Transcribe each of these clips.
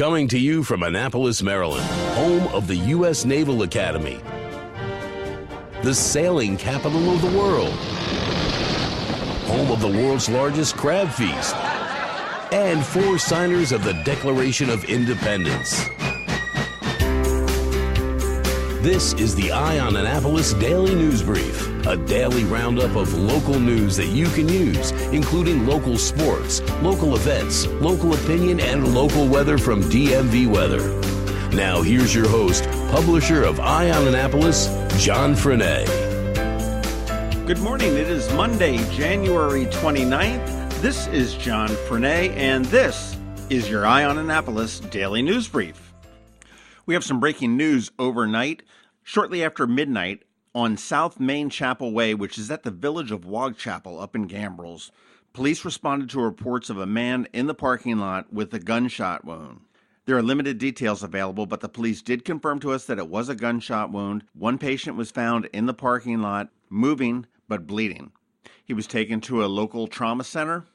Coming to you from Annapolis, Maryland, home of the U.S. Naval Academy, the sailing capital of the world, home of the world's largest crab feast, and 4 signers of the Declaration of Independence. This is the Eye on Annapolis Daily News Brief, a daily roundup of local news that you can use, including local sports, local events, local opinion, and local weather from DMV Weather. Now here's your host, publisher of Eye on Annapolis, John Frenaye. Good morning. It is Monday, January 29th. This is John Frenaye, and this is your Eye on Annapolis Daily News Brief. We have some breaking news overnight. Shortly after midnight on South Main Chapel Way, which is at the village of Waugh Chapel up in Gambrills, police responded to reports of a man in the parking lot with a gunshot wound. There are limited details available, but the police did confirm to us that it was a gunshot wound. One patient was found in the parking lot, moving but bleeding. He was taken to a local trauma center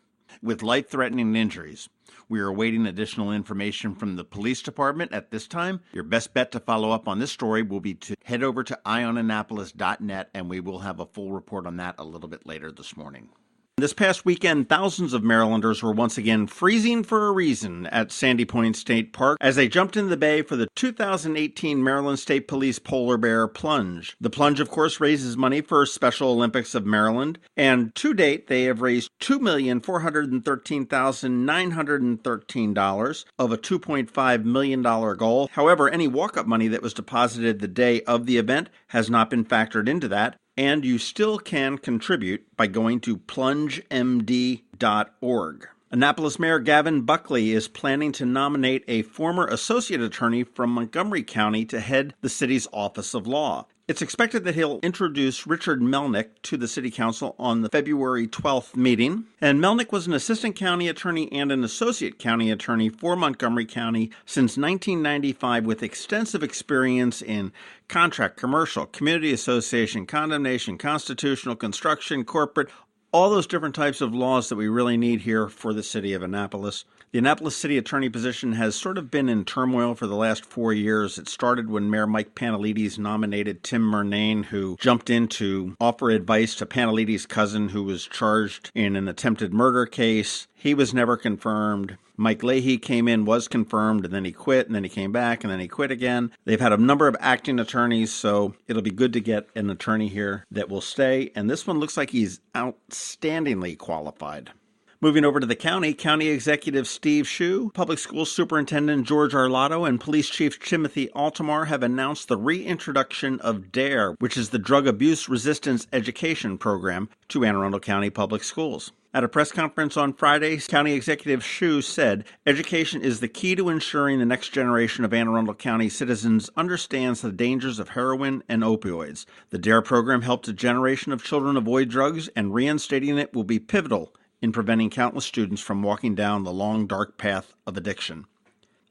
with life-threatening injuries. We are awaiting additional information from the police department at this time. Your best bet to follow up on this story will be to head over to eyeonannapolis.net, and we will have a full report on that a little bit later this morning. This past weekend, thousands of Marylanders were once again freezing for a reason at Sandy Point State Park as they jumped in the bay for the 2018 Maryland State Police Polar Bear Plunge. The plunge, of course, raises money for Special Olympics of Maryland, and to date, they have raised $2,413,913 of a $2.5 million goal. However, any walk-up money that was deposited the day of the event has not been factored into that. And you still can contribute by going to plungemd.org. Annapolis Mayor Gavin Buckley is planning to nominate a former associate attorney from Montgomery County to head the city's Office of Law. It's expected that he'll introduce Richard Melnick to the City Council on the February 12th meeting. And Melnick was an assistant county attorney and an associate county attorney for Montgomery County since 1995 with extensive experience in contract, commercial, community association, condemnation, constitutional, construction, corporate, all those different types of laws that we really need here for the city of Annapolis. The Annapolis City Attorney position has sort of been in turmoil for the last 4 years. It started when Mayor Mike Panelides nominated Tim Murnane, who jumped in to offer advice to Panelides' cousin, who was charged in an attempted murder case. He was never confirmed. Mike Leahy came in, was confirmed, and then he quit, and then he came back, and then he quit again. They've had a number of acting attorneys, so it'll be good to get an attorney here that will stay. And this one looks like he's outstandingly qualified. Moving over to the county Executive Steve Shue, Public Schools Superintendent George Arlotto, and Police Chief Timothy Altamar have announced the reintroduction of DAARE, which is the Drug Abuse Resistance Education Program, to Anne Arundel County Public Schools. At a press conference on Friday, County Executive Shue said, "Education is the key to ensuring the next generation of Anne Arundel County citizens understands the dangers of heroin and opioids. The DAARE program helped a generation of children avoid drugs, and reinstating it will be pivotal in preventing countless students from walking down the long, dark path of addiction."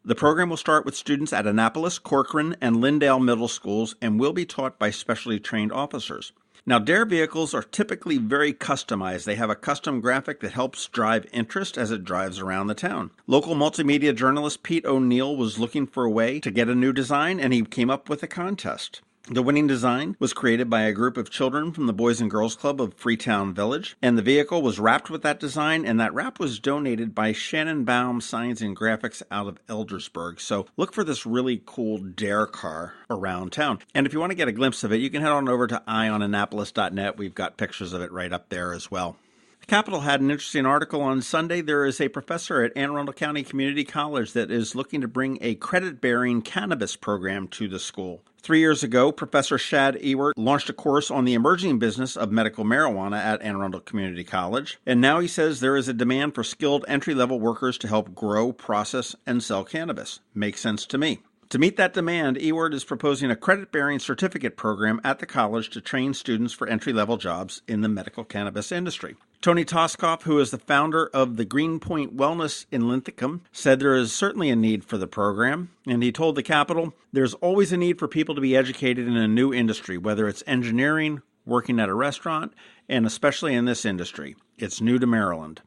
The program will start with students at Annapolis, Corcoran, and Lindale Middle Schools and will be taught by specially trained officers. Now, DARE vehicles are typically very customized. They have a custom graphic that helps drive interest as it drives around the town. Local multimedia journalist Pete ONeill was looking for a way to get a new design, and he came up with a contest. The winning design was created by a group of children from the Boys and Girls Club of Freetown Village, and the vehicle was wrapped with that design, and that wrap was donated by Shannon Baum Signs and Graphics out of Eldersburg. So look for this really cool DARE car around town. And if you want to get a glimpse of it, you can head on over to eyeonannapolis.net. We've got pictures of it right up there as well. The Capitol had an interesting article on Sunday. There is a professor at Anne Arundel County Community College that is looking to bring a credit-bearing cannabis program to the school. 3 years ago, Professor Shad Ewert launched a course on the emerging business of medical marijuana at Anne Arundel Community College, and now he says there is a demand for skilled entry-level workers to help grow, process, and sell cannabis. Makes sense to me. To meet that demand, Ewert is proposing a credit-bearing certificate program at the college to train students for entry-level jobs in the medical cannabis industry. Tony Toskoff, who is the founder of the Greenpoint Wellness in Linthicum, said there is certainly a need for the program, and he told the Capitol, "There's always a need for people to be educated in a new industry, whether it's engineering, working at a restaurant, and especially in this industry. It's new to Maryland."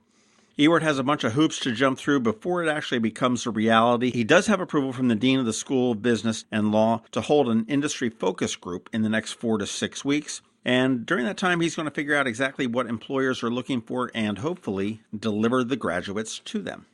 Ewart has a bunch of hoops to jump through before it actually becomes a reality. He does have approval from the Dean of the School of Business and Law to hold an industry focus group in the next 4 to 6 weeks. And during that time, he's going to figure out exactly what employers are looking for and hopefully deliver the graduates to them.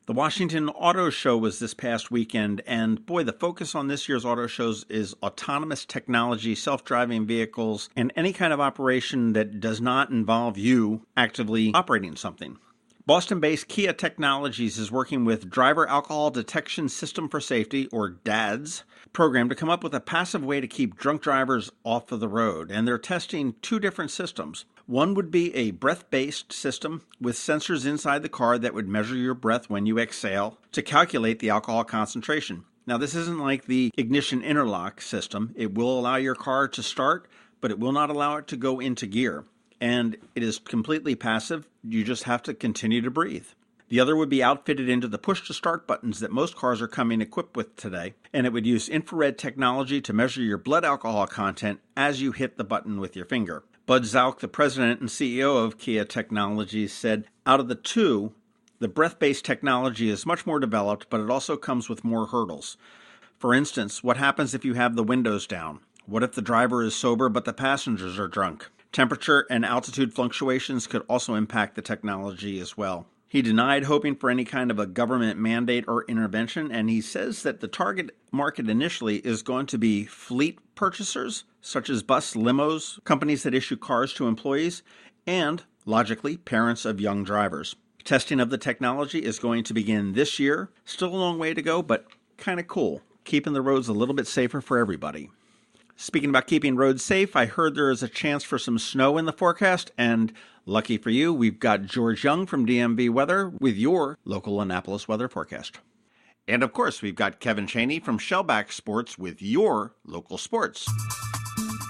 The Washington Auto Show was this past weekend, and boy, the focus on this year's auto shows is autonomous technology, self-driving vehicles, and any kind of operation that does not involve you actively operating something. Boston-based Kia Technologies is working with Driver Alcohol Detection System for Safety, or DAADS, program to come up with a passive way to keep drunk drivers off of the road, and they're testing 2 different systems. One would be a breath-based system with sensors inside the car that would measure your breath when you exhale to calculate the alcohol concentration. Now, this isn't like the ignition interlock system. It will allow your car to start, but it will not allow it to go into gear. And it is completely passive. You just have to continue to breathe. The other would be outfitted into the push-to-start buttons that most cars are coming equipped with today, and it would use infrared technology to measure your blood alcohol content as you hit the button with your finger. Bud Zauk, the president and CEO of Kia Technologies, said, out of the 2, the breath-based technology is much more developed, but it also comes with more hurdles. For instance, what happens if you have the windows down? What if the driver is sober but the passengers are drunk? Temperature and altitude fluctuations could also impact the technology as well. He denied hoping for any kind of a government mandate or intervention, and he says that the target market initially is going to be fleet purchasers, such as bus limos, companies that issue cars to employees, and, logically, parents of young drivers. Testing of the technology is going to begin this year. Still a long way to go, but kind of cool, keeping the roads a little bit safer for everybody. Speaking about keeping roads safe, I heard there is a chance for some snow in the forecast, and lucky for you, we've got George Young from DMV Weather with your local Annapolis weather forecast. And of course, we've got Kevin Chaney from ShellBackSports with your local sports.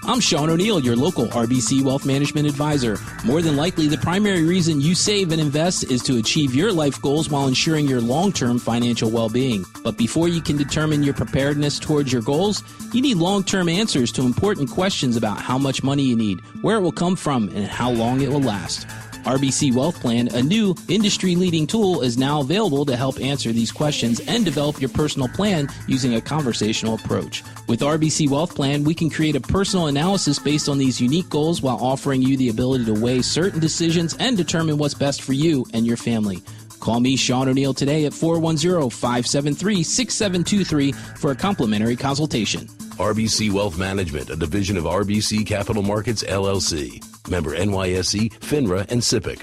I'm Sean ONeill, your local RBC Wealth Management Advisor. More than likely, the primary reason you save and invest is to achieve your life goals while ensuring your long-term financial well-being. But before you can determine your preparedness towards your goals, you need long-term answers to important questions about how much money you need, where it will come from, and how long it will last. RBC Wealth Plan, a new industry-leading tool, is now available to help answer these questions and develop your personal plan using a conversational approach. With RBC Wealth Plan, we can create a personal analysis based on these unique goals while offering you the ability to weigh certain decisions and determine what's best for you and your family. Call me, Sean ONeill, today at 410-573-6723 for a complimentary consultation. RBC Wealth Management, a division of RBC Capital Markets, LLC. Member NYSE, FINRA, and SIPC.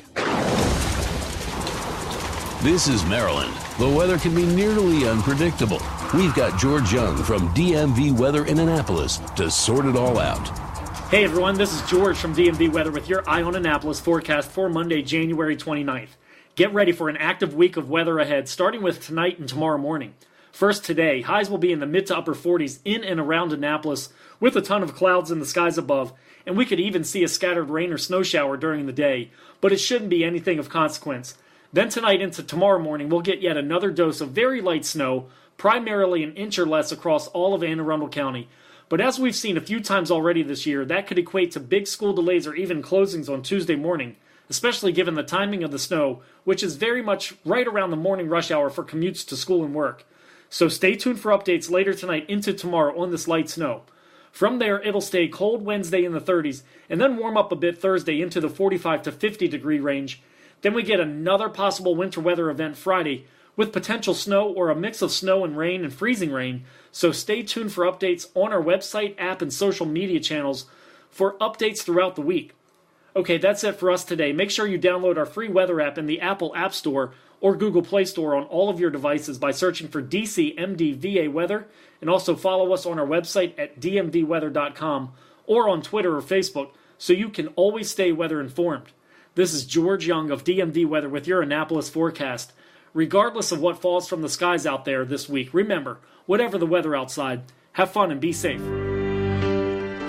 This is Maryland. The weather can be nearly unpredictable. We've got George Young from DMV Weather in Annapolis to sort it all out. Hey everyone, this is George from DMV Weather with your Eye on Annapolis forecast for Monday, January 29th. Get ready for an active week of weather ahead, starting with tonight and tomorrow morning. First today, highs will be in the mid to upper 40s in and around Annapolis with a ton of clouds in the skies above, and we could even see a scattered rain or snow shower during the day, but it shouldn't be anything of consequence. Then tonight into tomorrow morning, we'll get yet another dose of very light snow, primarily an inch or less across all of Arundel County. But as we've seen a few times already this year, that could equate to big school delays or even closings on Tuesday morning, especially given the timing of the snow, which is very much right around the morning rush hour for commutes to school and work. So stay tuned for updates later tonight into tomorrow on this light snow. From there, it'll stay cold Wednesday in the 30s, and then warm up a bit Thursday into the 45 to 50 degree range. Then we get another possible winter weather event Friday, with potential snow or a mix of snow and rain and freezing rain, so stay tuned for updates on our website, app, and social media channels for updates throughout the week. Okay, that's it for us today. Make sure you download our free weather app in the Apple App Store or Google Play Store on all of your devices by searching for DCMDVA Weather, and also follow us on our website at dmvweather.com or on Twitter or Facebook so you can always stay weather informed. This is George Young of DMV Weather with your Annapolis forecast. Regardless of what falls from the skies out there this week, remember, whatever the weather outside, have fun and be safe.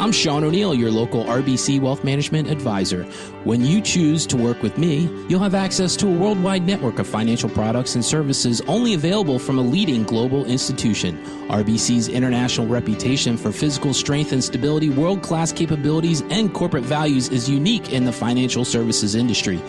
I'm Sean ONeill, your local RBC Wealth Management Advisor. When you choose to work with me, you'll have access to a worldwide network of financial products and services only available from a leading global institution. RBC's international reputation for physical strength and stability, world-class capabilities, and corporate values is unique in the financial services industry.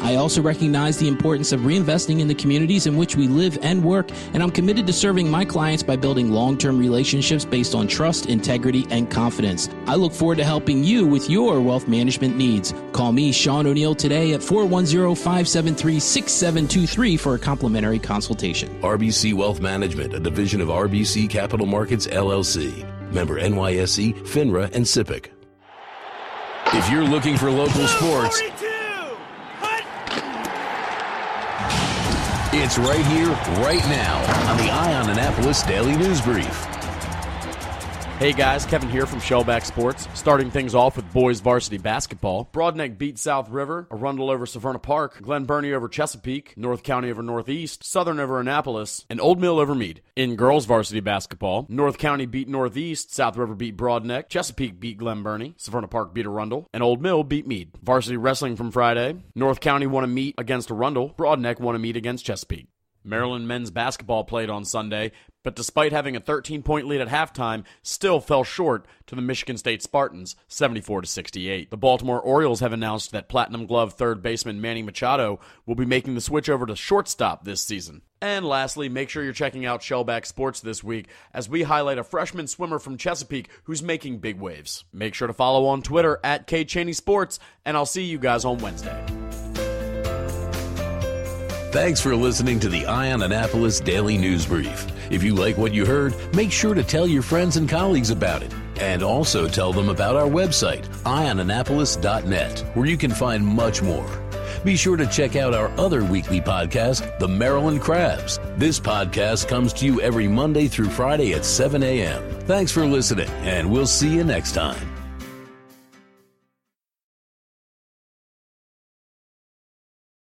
I also recognize the importance of reinvesting in the communities in which we live and work, and I'm committed to serving my clients by building long-term relationships based on trust, integrity, and confidence. I look forward to helping you with your wealth management needs. Call me, Sean O'Neill, today at 410-573-6723 for a complimentary consultation. RBC Wealth Management, a division of RBC Capital Markets, LLC. Member NYSE, FINRA, and SIPC. If you're looking for local sports, it's right here, right now on the Eye on Annapolis Daily News Brief. Hey guys, Kevin here from ShellBackSports. Starting things off with boys varsity basketball. Broadneck beat South River, Arundel over Severna Park, Glen Burnie over Chesapeake, North County over Northeast, Southern over Annapolis, and ONeill over Meade. In girls varsity basketball, North County beat Northeast, South River beat Broadneck, Chesapeake beat Glen Burnie, Severna Park beat Arundel, and ONeill beat Meade. Varsity wrestling from Friday, North County won a meet against Arundel, Broadneck won a meet against Chesapeake. Maryland men's basketball played on Sunday, but despite having a 13-point lead at halftime, still fell short to the Michigan State Spartans, 74-68. The Baltimore Orioles have announced that Platinum Glove third baseman Manny Machado will be making the switch over to shortstop this season. And lastly, make sure you're checking out ShellBackSports this week as we highlight a freshman swimmer from Chesapeake who's making big waves. Make sure to follow on Twitter at @KChaneySports, and I'll see you guys on Wednesday. Thanks for listening to the Eye on Annapolis Daily News Brief. If you like what you heard, make sure to tell your friends and colleagues about it. And also tell them about our website, eyeonannapolis.net, where you can find much more. Be sure to check out our other weekly podcast, The Maryland Crabs. This podcast comes to you every Monday through Friday at 7 a.m. Thanks for listening, and we'll see you next time.